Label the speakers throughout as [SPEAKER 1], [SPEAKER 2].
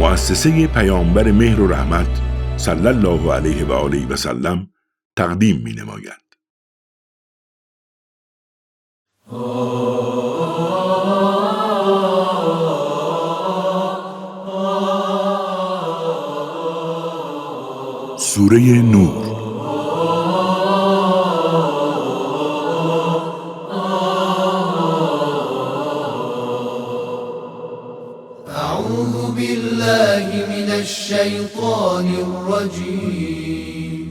[SPEAKER 1] مؤسسه پیامبر مهر و رحمت صلی الله علیه و آله و سلم تقدیم می نماید. سوره نور.
[SPEAKER 2] اعوذ بالله من الشیطان الرجیم.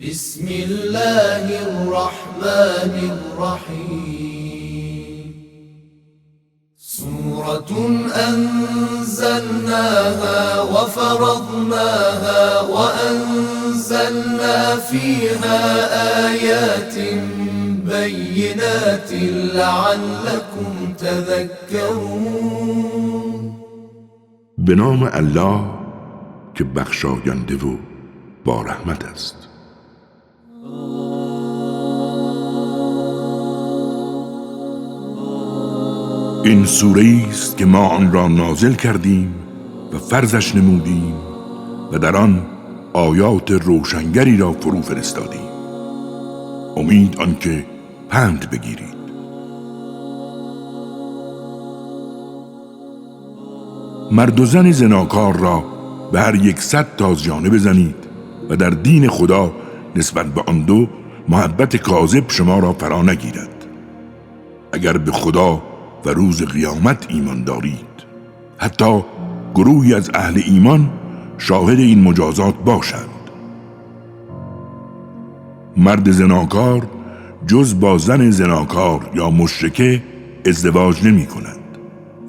[SPEAKER 2] بسم الله الرحمن الرحیم. سورة أنزلناها وفرضناها وأنزلنا فيها آيات بينات لعلكم تذكرون.
[SPEAKER 1] به نام الله که بخشاینده و با رحمت است. این سوره است که ما آن را نازل کردیم و فرضش نمودیم و در آن آیات روشنگری را فرو فرستادیم. امید آنکه پند بگیرید. مرد و زن زناکار را به هر 100 تازیانه بزنید و در دین خدا نسبت به آن دو محبت کاذب شما را فرا نگیرد. اگر به خدا و روز قیامت ایمان دارید، حتی گروهی از اهل ایمان شاهد این مجازات باشند. مرد زناکار جز با زن زناکار یا مشرکه ازدواج نمی کند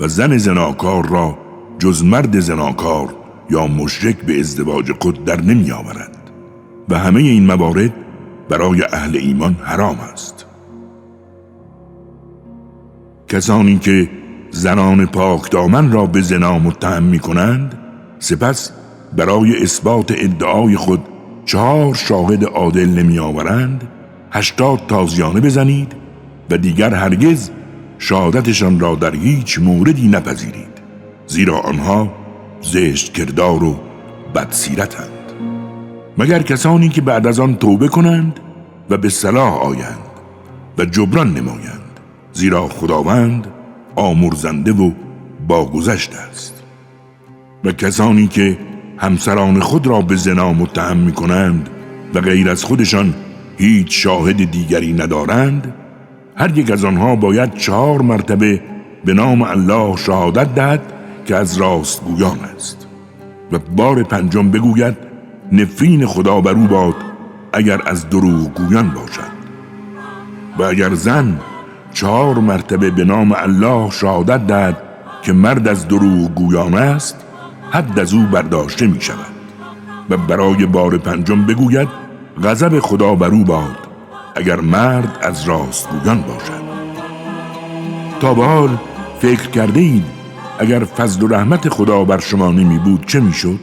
[SPEAKER 1] و زن زناکار را جز مرد زناکار یا مشرک به ازدواج خود در نمی آورد و همه این موارد برای اهل ایمان حرام است. کسانی که زنان پاکدامن را به زنا متهم می کنند، سپس برای اثبات ادعای خود 4 شاهد عادل نمی آورند، 80 تازیانه بزنید و دیگر هرگز شهادتشان را در هیچ موردی نپذیرید، زیرا آنها زشت کردار و بدسیرتند. مگر کسانی که بعد از آن توبه کنند و به صلاح آیند و جبران نمایند، زیرا خداوند آمرزنده و باگذشت است. و کسانی که همسران خود را به زنا متهم می کنند و غیر از خودشان هیچ شاهد دیگری ندارند، هر یک از آنها باید 4 مرتبه به نام الله شهادت دهد که از راستگویان است و بار 5 بگوید نفرین خدا بر او باد اگر از دروغگویان باشد. و اگر زن 4 مرتبه به نام الله شهادت دهد که مرد از دروغگویان است، حد از او برداشته می شود و برای بار 5 بگوید غضب خدا بر او باد اگر مرد از راستگویان باشد. تا به حال فکر کرده اید اگر فضل و رحمت خدا بر شما نمی بود چه می شد؟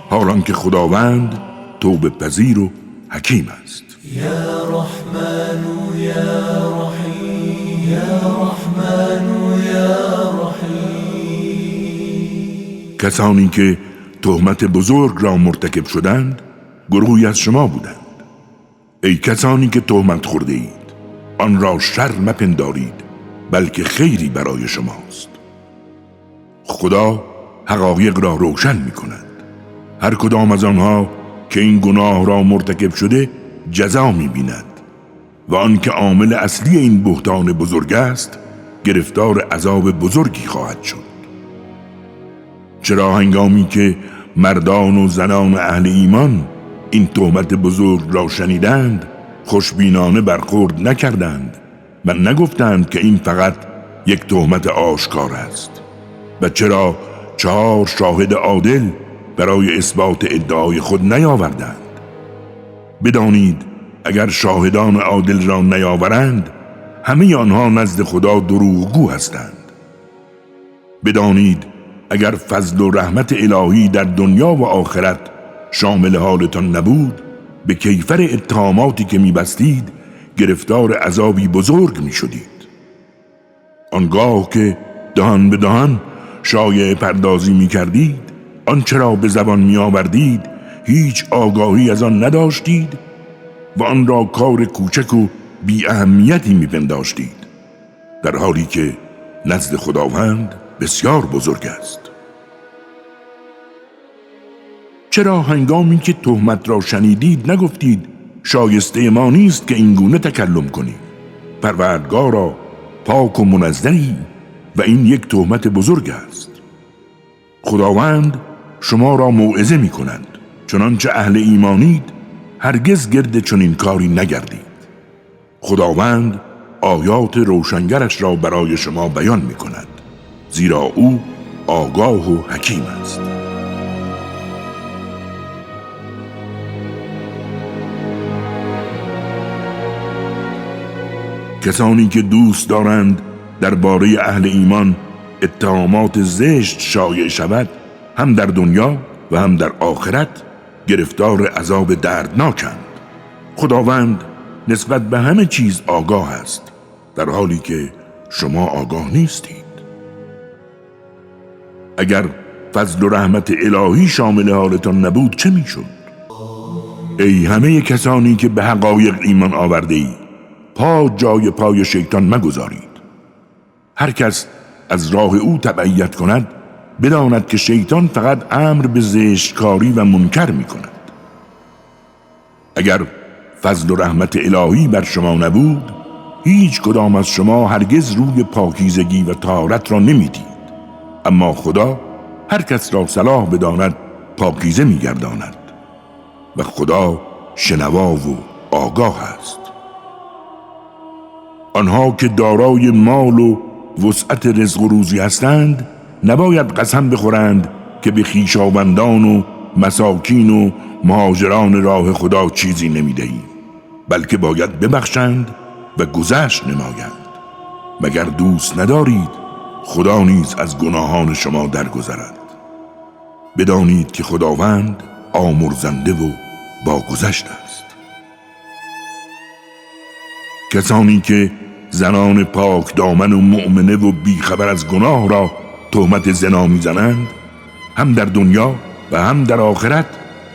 [SPEAKER 1] حالان که خداوند توبه پذیر و حکیم است.
[SPEAKER 2] یا رحمن یا رحیم، یا رحمن یا رحیم.
[SPEAKER 1] کسانی که تهمت بزرگ را مرتکب شدند گروهی از شما بودند. ای کسانی که تهمت خورده اید، آن را شر مپندارید، بلکه خیری برای شماست. خدا حقایق را روشن می کند. هر کدام از آنها که این گناه را مرتکب شده جزا می بیند و آن که عامل اصلی این بهتان بزرگ است گرفتار عذاب بزرگی خواهد شد. چرا هنگامی که مردان و زنان اهل ایمان این تهمت بزرگ را شنیدند خوشبینانه برخورد نکردند و نگفتند که این فقط یک تهمت آشکار است؟ و چرا 4 شاهد عادل برای اثبات ادعای خود نیاوردند؟ بدانید اگر شاهدان عادل را نیاورند همه آنها نزد خدا دروغگو هستند. بدانید اگر فضل و رحمت الهی در دنیا و آخرت شامل حالتان نبود، به کیفر اتهاماتی که می‌بستید گرفتار عذابی بزرگ می‌شدید. آنگاه که دهان به دهان شایعه پردازی می کردید، آنچه را به زبان می آوردید هیچ آگاهی از آن نداشتید و آن را کار کوچک و بی اهمیتی می پنداشتید، در حالی که نزد خداوند بسیار بزرگ است. چرا هنگامی که تهمت را شنیدید نگفتید شایسته ما نیست که این گونه تکلم کنیم؟ پروردگارا پاک و منزهی و این یک تهمت بزرگ است. خداوند شما را موعظه می کند چنانچه اهل ایمانید هرگز گرد چنین کاری نگردید. خداوند آیات روشنگرش را برای شما بیان می کند، زیرا او آگاه و حکیم است. کسانی که دوست دارند درباره اهل ایمان اتهامات زشت شایع شود، هم در دنیا و هم در آخرت گرفتار عذاب دردناکند. خداوند نسبت به همه چیز آگاه است، در حالی که شما آگاه نیستید. اگر فضل و رحمت الهی شامل حالتان نبود چه میشد؟ ای همه کسانی که به حقایق ایمان آورده ای، پا جای پای شیطان مگذارید. هر کس از راه او تبعیت کند بداند که شیطان فقط امر به زشتکاری و منکر می کند. اگر فضل و رحمت الهی بر شما نبود، هیچ کدام از شما هرگز روی پاکیزگی و طهارت را نمیدید. اما خدا هر کس را صلاح بداند پاکیزه می گرداند و خدا شنوا و آگاه است. آنها که دارای مال و وسعت رزق و روزی هستند نباید قسم بخورند که به خویشاوندان و مساکین و مهاجران راه خدا چیزی نمیدهیم، بلکه باید ببخشند و گذشت نمایند. مگر دوست ندارید خدا نیز از گناهان شما درگذرد؟ بدانید که خداوند آمرزنده و باگذشت است. کسانی که زنان پاک دامن و مؤمنه و بیخبر از گناه را تهمت زنا میزنند، هم در دنیا و هم در آخرت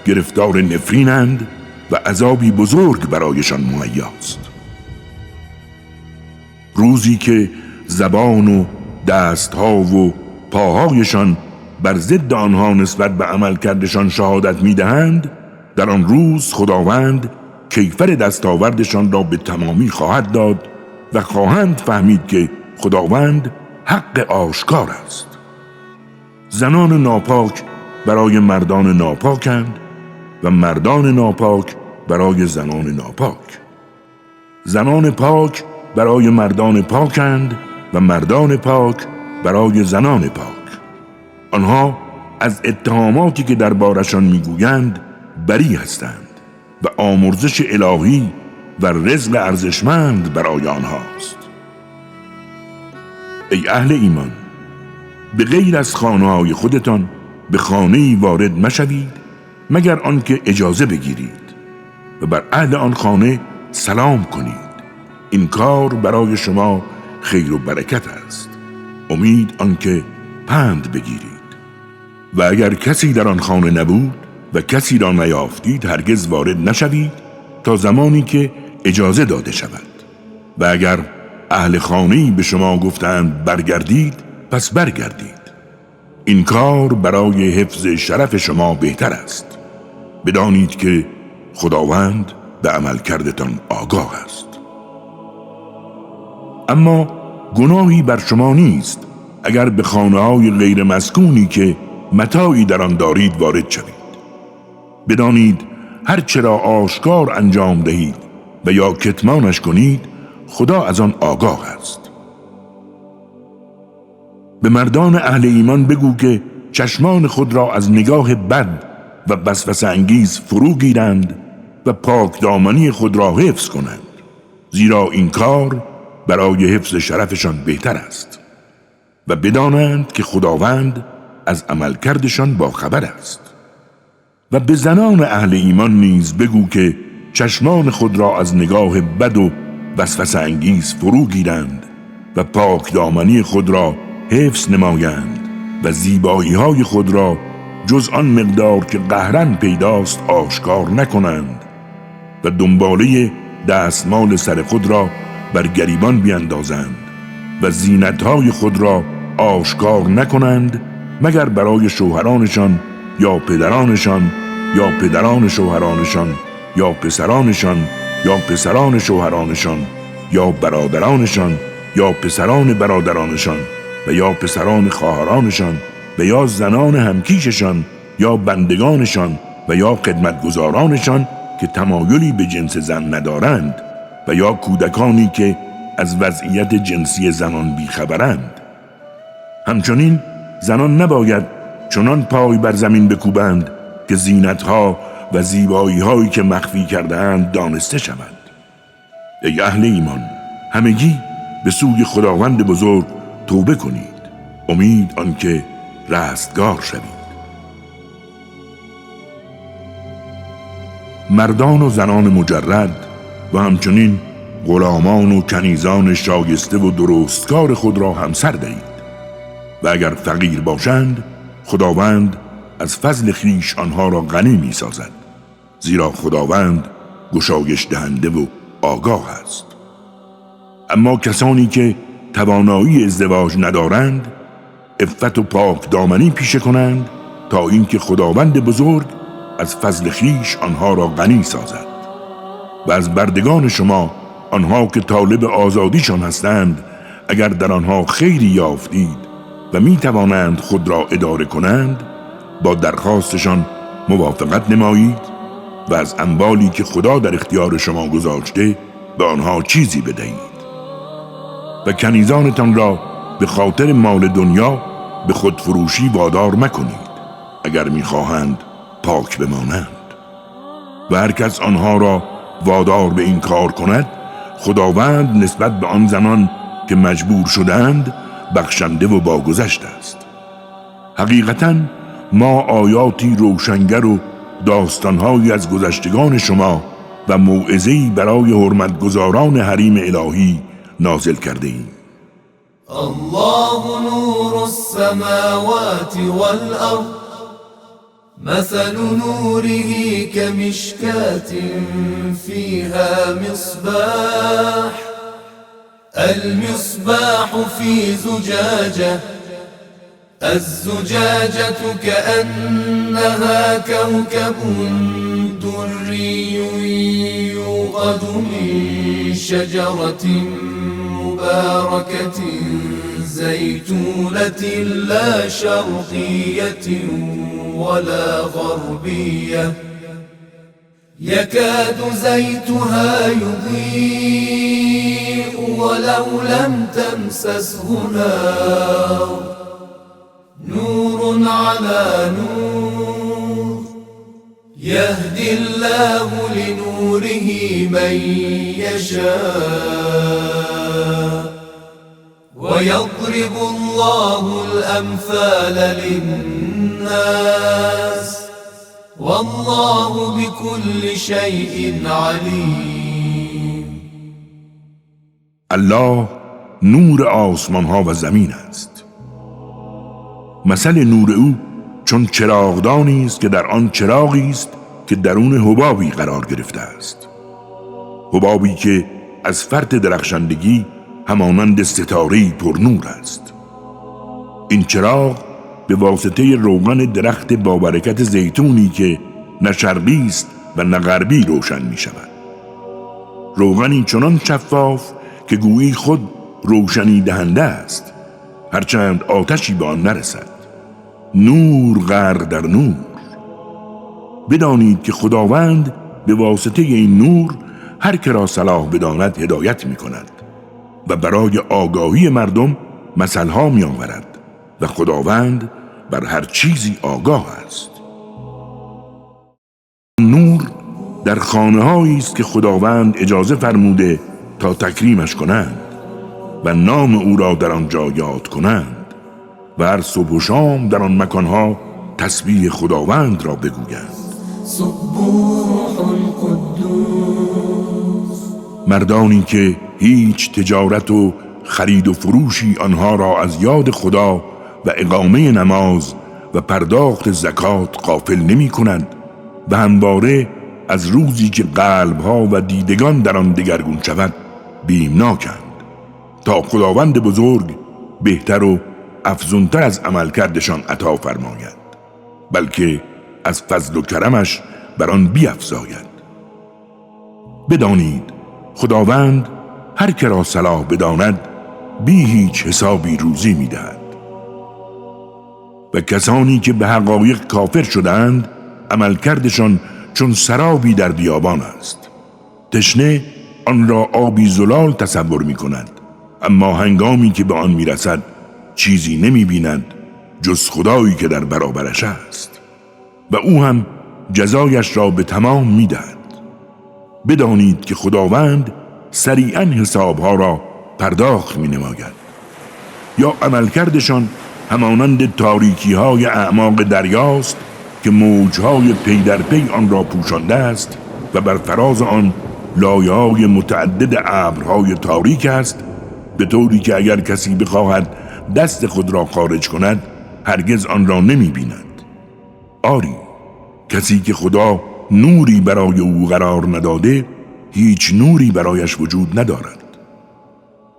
[SPEAKER 1] گرفتار نفرینند و عذابی بزرگ برایشان مهیاست. روزی که زبان و دستها و پاهایشان بر ضد آنها نسبت به عمل کردشان شهادت میدهند، در آن روز خداوند کیفر دستاوردشان را به تمامی خواهد داد و خواهند فهمید که خداوند حق آشکار است. زنان ناپاک برای مردان ناپاکند و مردان ناپاک برای زنان ناپاک. زنان پاک برای مردان پاکند و مردان پاک برای زنان پاک. آنها از اتهاماتی که دربارشان میگویند بری هستند و آمرزش الهی و رزق ارزشمند برای آنهاست. ای اهل ایمان، به غیر از خانه‌های خودتان به خانه‌ای وارد مشوید مگر آنکه اجازه بگیرید و بر اهل آن خانه سلام کنید. این کار برای شما خیر و برکت است. امید آنکه پند بگیرید. و اگر کسی در آن خانه نبود و کسی را نیافتید هرگز وارد نشوید تا زمانی که اجازه داده شود. و اگر اهل خانه‌ای به شما گفتند برگردید، پس برگردید. این کار برای حفظ شرف شما بهتر است. بدانید که خداوند به عمل کردتان آگاه است. اما گناهی بر شما نیست اگر به خانه‌های غیر مسکونی که متاعی در آن دارید وارد شوید. بدانید هر چرا آشکار انجام دهید و یا کتمانش کنید، خدا از آن آگاه است. به مردان اهل ایمان بگو که چشمان خود را از نگاه بد و وسوسه انگیز فرو گیرند و پاک دامنی خود را حفظ کنند، زیرا این کار برای حفظ شرفشان بهتر است. و بدانند که خداوند از عملکردشان با خبر است. و به زنان اهل ایمان نیز بگو که چشمان خود را از نگاه بد و وسوسه انگیز فرو گیرند و پاک دامنی خود را حفظ نمایند و زیبایی‌های خود را جز آن مقدار که قهرن پیداست آشکار نکنند و دنباله دستمال سر خود را بر گریبان بیندازند و زینت‌های خود را آشکار نکنند مگر برای شوهرانشان یا پدرانشان یا پدران شوهرانشان یا پسرانشان یا پسران شوهرانشان یا برادرانشان یا پسران برادرانشان و یا پسران خواهرانشان و یا زنان همکیششان یا بندگانشان و یا خدمتگزارانشان که تمایلی به جنس زن ندارند و یا کودکانی که از وضعیت جنسی زنان بیخبرند. همچنین زنان نباید چنان پای بر زمین بکوبند که زینتها و زیبایی‌هایی که مخفی کرده‌اند دانسته شوند. ای اهل ایمان، همگی به سوی خداوند بزرگ توبه کنید، امید آنکه رستگار شوید. مردان و زنان مجرد و همچنین غلامان و کنیزان شایسته و درستکار خود را همسر دهید و اگر فقیر باشند خداوند از فضل خویش آنها را غنی می سازد، زیرا خداوند گشایش دهنده و آگاه است. اما کسانی که توانایی ازدواج ندارند عفت و پاک دامنی پیشه کنند تا اینکه خداوند بزرگ از فضل خویش آنها را غنی سازد. و از بردگان شما آنها که طالب آزادیشان هستند اگر در آنها خیری یافتید و می توانند خود را اداره کنند با درخواستشان موافقت نمایید و از اموالی که خدا در اختیار شما گذاشته به آنها چیزی بدهید. و کنیزانتان را به خاطر مال دنیا به خودفروشی وادار مکنید اگر می‌خواهند پاک بمانند. و هر کس آنها را وادار به این کار کند خداوند نسبت به آن زنان که مجبور شدند بخشنده و باگذشت است. حقیقتاً ما آیاتی روشنگر و داستانهایی از گذشتگان شما و موعظه‌ای برای حرمتگزاران حریم الهی نازل کرده ایم.
[SPEAKER 2] الله نور السماوات والأرض مثل نوره كمشكاة فيها مصباح المصباح في زجاجة الزجاجة كأنها كوكب دري يوقد من شجرة مباركة زيتونة لا شرقية ولا غربية يكاد زيتها يضيء ولو لم تمسسه نار نور على نور يهدي الله لنوره من يشاء ويضرب الله الأمثال للناس والله بكل شيء عليم.
[SPEAKER 1] الله نور آسمان ها و زمین است. مثل نور او چون چراغدانی است که در آن چراغی است که درون حبابی قرار گرفته است، حبابی که از فرط درخشندگی همانند ستاره‌ای پر نور است. این چراغ به واسطه روغن درخت با برکت زیتونی که نه شرقی است و نه غربی روشن می شود. روغنی چنان شفاف که گویی خود روشنی دهنده است، هرچند آتشی به آن نرسد. نور غرق در نور. بدانید که خداوند به واسطه این نور هر که را صلاح بداند هدایت می کند و برای آگاهی مردم مثلها می آورد و خداوند بر هر چیزی آگاه است. نور در خانه‌هایی است که خداوند اجازه فرموده تا تکریمش کنند و نام او را در آنجا یاد کنند و هر صبح و شام در آن مکانها تسبیح خداوند را بگویند.
[SPEAKER 2] سبوح قدوس
[SPEAKER 1] مردانی که هیچ تجارت و خرید و فروشی آنها را از یاد خدا و اقامه نماز و پرداخت زکات غافل نمی کند و همواره از روزی که قلبها و دیدگان در آن دگرگون شود بیمناکند تا خداوند بزرگ بهتر و افزونتر از عملکردشان عطا فرماید، بلکه از فضل و کرمش بر آن بیفزاید. بدانید خداوند هر که را صلاح بداند بی هیچ حسابی روزی می‌دهد و کسانی که به حقایق کافر شدند عملکردشان چون سرابی در بیابان است. تشنه آن را آبی زلال تصور می‌کند، اما هنگامی که به آن می‌رسد چیزی نمی‌بیند جز خدایی که در برابرش است و او هم جزایش را به تمام می‌دهد. بدانید که خداوند سریعاً حسابها را پرداخت می‌نماید. یا عملکردشان همانند تاریکی‌های اعماق دریاست که موج‌های پی در پی آن را پوشانده است و بر فراز آن لایه‌های متعدد ابرهای تاریک است، به طوری که اگر کسی بخواهد دست خود را خارج کند هرگز آن را نمی‌بیند. آری، کسی که خدا نوری برای او قرار نداده هیچ نوری برایش وجود ندارد.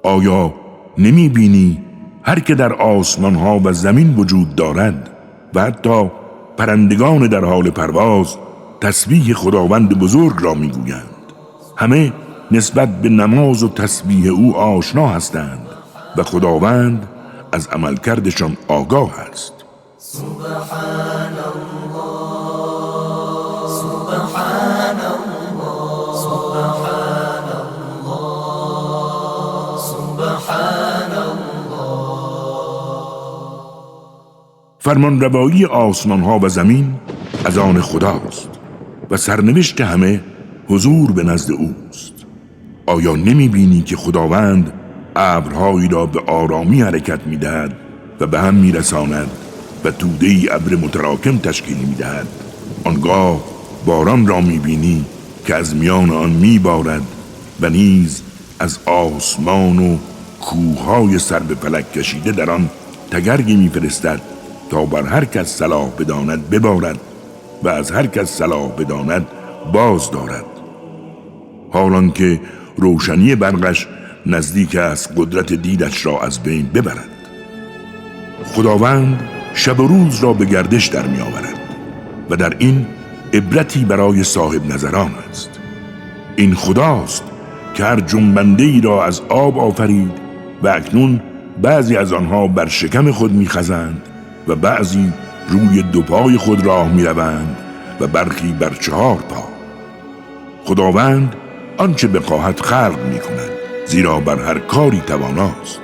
[SPEAKER 1] آیا نمی‌بینی هر که در آسمان‌ها و زمین وجود دارد و حتی پرندگان در حال پرواز تسبیح خداوند بزرگ را می‌گویند؟ همه نسبت به نماز و تسبیح او آشنا هستند و خداوند از عملکردشان آگاه است.
[SPEAKER 2] سبحان الله، سبحان الله، سبحان الله، سبحان الله.
[SPEAKER 1] فرمانروایی آسمان‌ها و زمین از آن خداست و سرنوشت همه حضور به نزد اوست. آیا نمی‌بینی که خداوند ابرهایی را به آرامی حرکت می‌دهد و به هم می‌رساند و توده‌ای ابر متراکم تشکیل می‌دهد؟ آنگاه باران را می‌بینی که از میان آن می‌بارد و نیز از آسمان و کوه‌های سر به فلک کشیده در آن تگرگی می‌فرستد تا بر هر کس صلاح بداند ببارد و از هر کس صلاح بداند باز دارد، حالان که روشنی برقش نزدیک است قدرت دیدش را از بین ببرد. خداوند شب و روز را به گردش در می آورد و در این عبرتی برای صاحب نظران است. این خداست که هر جنبنده ای را از آب آفرید و اکنون بعضی از آنها بر شکم خود می خزند و بعضی روی دو پای خود راه می روند و برخی بر 4 پا. خداوند آنچه بخواهد خلق می کند، زیرا بر هر کاری تواناست.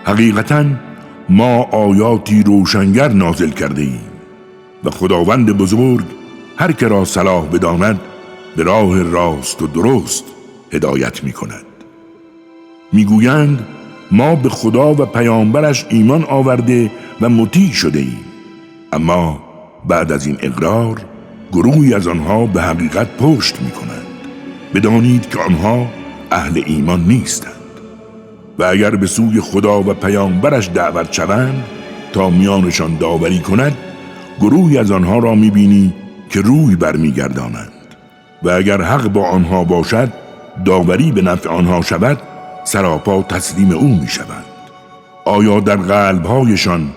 [SPEAKER 1] حقیقتاً ما آیاتی روشنگر نازل کرده ایم و خداوند بزرگ هر که را صلاح بداند به راه راست و درست هدایت می کند. می گویند ما به خدا و پیامبرش ایمان آورده و مطیع شده ایم، اما بعد از این اقرار گروهی از آنها به حقیقت پشت می کنند. بدانید که آنها اهل ایمان نیستند و اگر به سوی خدا و پیامبرش دعوت شوند تا میانشان داوری کند، گروهی از آنها را می بینی که روی برمی گردانند و اگر حق با آنها باشد داوری به نفع آنها شود سراپا تسلیم او می شوند. آیا در قلبهایشان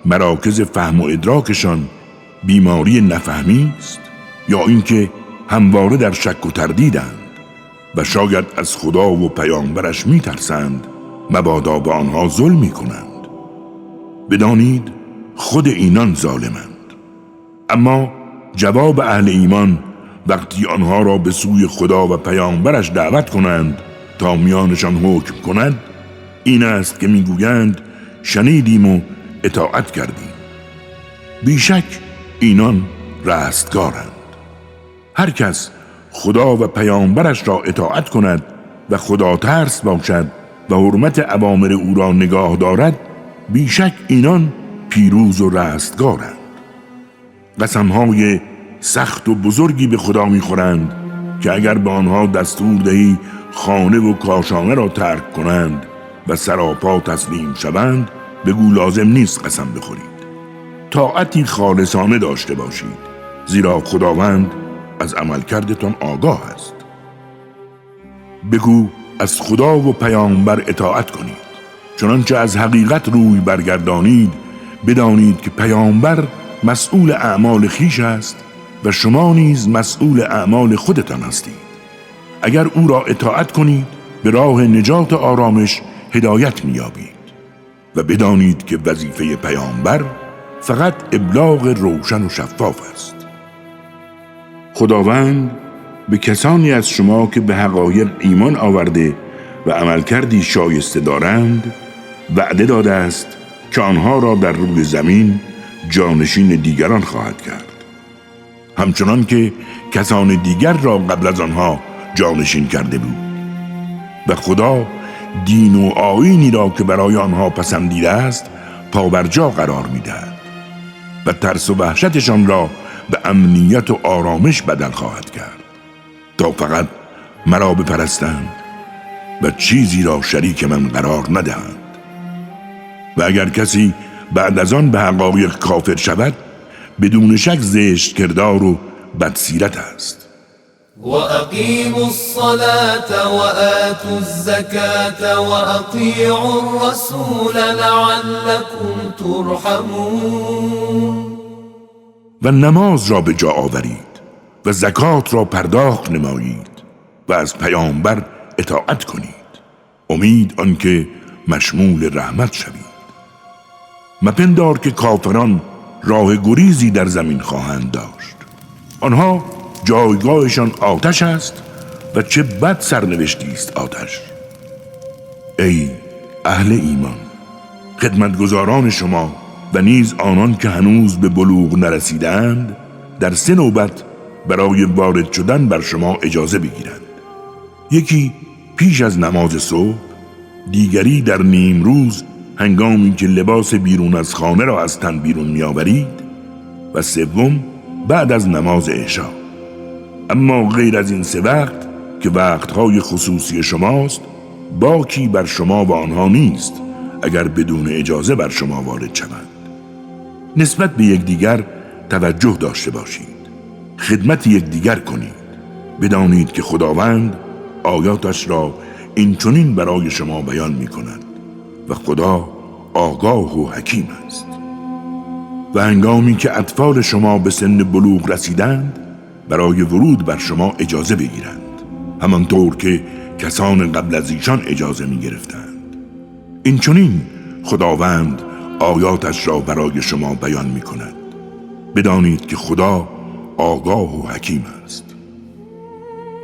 [SPEAKER 1] مراکز فهم و ادراکشان بیماری نفهمی است یا اینکه همواره در شک و تردیدند و شاید از خدا و پیامبرش می ترسند مبادا به آنها ظلم کنند؟ بدانید خود اینان ظالمند. اما جواب اهل ایمان وقتی آنها را به سوی خدا و پیامبرش دعوت کنند تا میانشان حکم کند این است که میگویند شنیدیم و اطاعت کردیم. بیشک اینان رستگارند. هر کس خدا و پیامبرش را اطاعت کند و خدا ترس باشد و حرمت اوامر او را نگاه دارد بیشک اینان پیروز و رستگارند. قسمهای سخت و بزرگی به خدا میخورند که اگر به آنها دستور دهی خانه و کاشانه را ترک کنند و سراپا تسلیم شوند بگو لازم نیست قسم بخورید. طاعتی خالصانه داشته باشید، زیرا خداوند از عملکردتان آگاه است. بگو از خدا و پیامبر اطاعت کنید. چنانچه از حقیقت روی برگردانید، بدانید که پیامبر مسئول اعمال خویش است و شما نیز مسئول اعمال خودتان هستید. اگر او را اطاعت کنید، به راه نجات و آرامش هدایت می‌یابید و بدانید که وظیفه پیامبر فقط ابلاغ روشن و شفاف است. خداوند به کسانی از شما که به حقایق ایمان آورده و عملکردی شایسته دارند وعده داده است که آنها را در روی زمین جانشین دیگران خواهد کرد، همچنان که کسان دیگر را قبل از آنها جانشین کرده بود. و خدا دین و آیینی را که برای آنها پسندیده است پابرجا قرار می‌دهد و ترس و وحشتشان را به امنیت و آرامش بدل خواهد کرد، تا فقط مرا بپرستند و چیزی را شریک من قرار ندهند. و اگر کسی بعد از آن به حقایق کافر شود، بدون شک زشت کردار و بدسیرت است.
[SPEAKER 2] وأقيموا الصلاة وآتوا الزكاة وأطيعوا الرسول لعلكم ترحمون.
[SPEAKER 1] و نماز را به جا آورید و زکات را پرداخت نمایید و از پیامبر اطاعت کنید، امید آنکه مشمول رحمت شوید. مپندار که کافران راه گریزی در زمین خواهند داشت. آنها جایگاهشان آتش است و چه بد سرنوشتی است آتش. ای اهل ایمان، خدمتگزاران شما و نیز آنان که هنوز به بلوغ نرسیدند در 3 نوبت برای وارد شدن بر شما اجازه بگیرند. یکی پیش از نماز صبح، دیگری در نیم روز هنگامی که لباس بیرون از خانه را از تن بیرون می‌آورید و سوم بعد از نماز عشا. اما غیر از این 3 وقت که وقتهای خصوصی شماست، باکی بر شما و آنها نیست اگر بدون اجازه بر شما وارد شوند. نسبت به یکدیگر توجه داشته باشید، خدمت یکدیگر کنید. بدانید که خداوند آیاتش را اینچنین برای شما بیان می کند و خدا آگاه و حکیم است. و هنگامی که اطفال شما به سن بلوغ رسیدند، برای ورود بر شما اجازه بگیرند، همانطور که کسان قبل از ایشان اجازه می گرفتند. اینچنین خداوند آیاتش را برای شما بیان می کند. بدانید که خدا آگاه و حکیم است.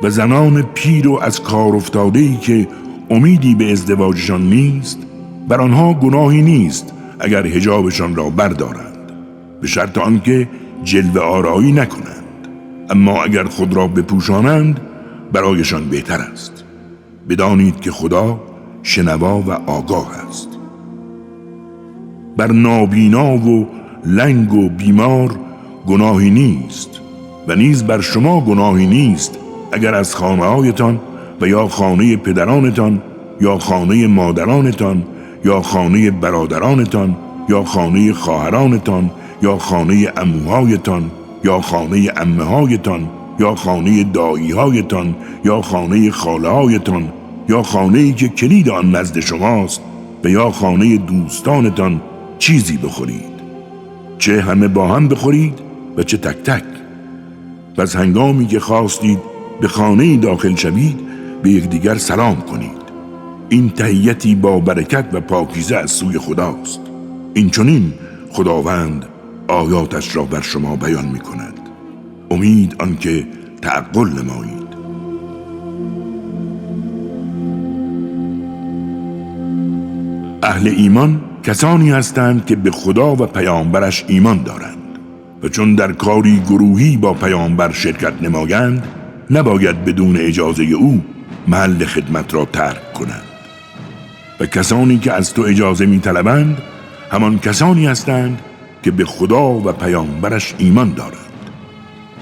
[SPEAKER 1] و زنان پیر و از کار افتاده‌ای که امیدی به ازدواجشان نیست، بر آنها گناهی نیست اگر حجابشان را بردارند، به شرط آنکه جلوه آرایی نکنند. اما اگر خود را بپوشانند برایشان بهتر است. بدانید که خدا شنوا و آگاه است. بر نابینا و لنگ و بیمار گناهی نیست و نیز بر شما گناهی نیست اگر از خانه‌هایتان و یا خانه پدرانتان یا خانه مادرانتان یا خانه برادرانتان یا خانه خواهرانتان یا خانه عموهایتان یا خانه عمه‌هایتان یا خانه دایی‌هایتان یا خانه خاله‌هایتان یا خانه‌ای که کلید آن نزد شماست و یا خانه دوستانتان چیزی بخورید، چه همه با هم بخورید و چه تک تک. پس هنگامی که خواستید به خانه‌ای داخل شوید، به یکدیگر سلام کنید. این تحیتی با برکت و پاکیزه از سوی خداست. اینچنین خداوند آیاتش را بر شما بیان می کند. امید آنکه تعقل نمایید. اهل ایمان کسانی هستند که به خدا و پیامبرش ایمان دارند و چون در کاری گروهی با پیامبر شرکت نمایند، نباید بدون اجازه او محل خدمت را ترک کنند. و کسانی که از تو اجازه می طلبند همان کسانی هستند که به خدا و پیامبرش ایمان دارند.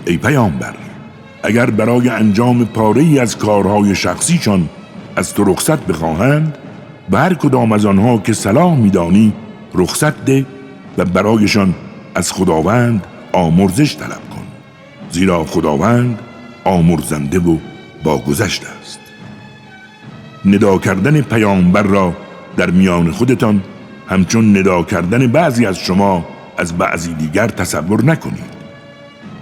[SPEAKER 1] ای پیامبر، اگر برای انجام پاره‌ای از کارهای شخصیشان از تو رخصت بخواهند، به هر کدام از آنها که صلاح می‌دانی رخصت ده و برایشان از خداوند آمرزش طلب کن، زیرا خداوند آمرزنده و باگذشته است. ندا کردن پیامبر را در میان خودتان همچون ندا کردن بعضی از شما از بعضی دیگر تصور نکنید.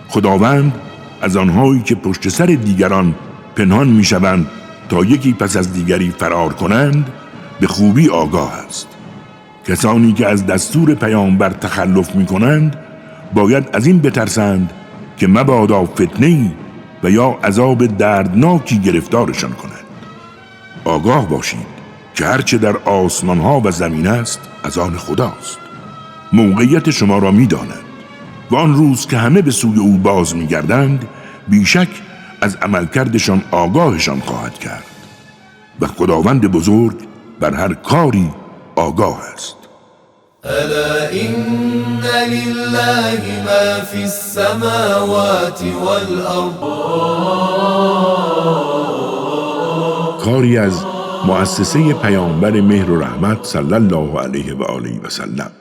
[SPEAKER 1] خداوند از آنهایی که پشت سر دیگران پنهان میشوند تا یکی پس از دیگری فرار کنند به خوبی آگاه است. کسانی که از دستور پیامبر تخلف میکنند باید از این بترسند که مبادا فتنه‌ای و یا عذاب دردناکی گرفتارشان کند. آگاه باشید که هرچه در آسمانها و زمین است از آن خداست. موقعیت شما را می‌داند و آن روز که همه به سوی او باز می‌گردند بیشک از عملکردشان آگاهشان خواهد کرد و خداوند بزرگ بر هر کاری آگاه است.
[SPEAKER 2] ألا إن لله ما في السماوات والأرض.
[SPEAKER 1] کاری از مؤسسه پیامبر مهر و رحمت صلی الله علیه و آله و سلم.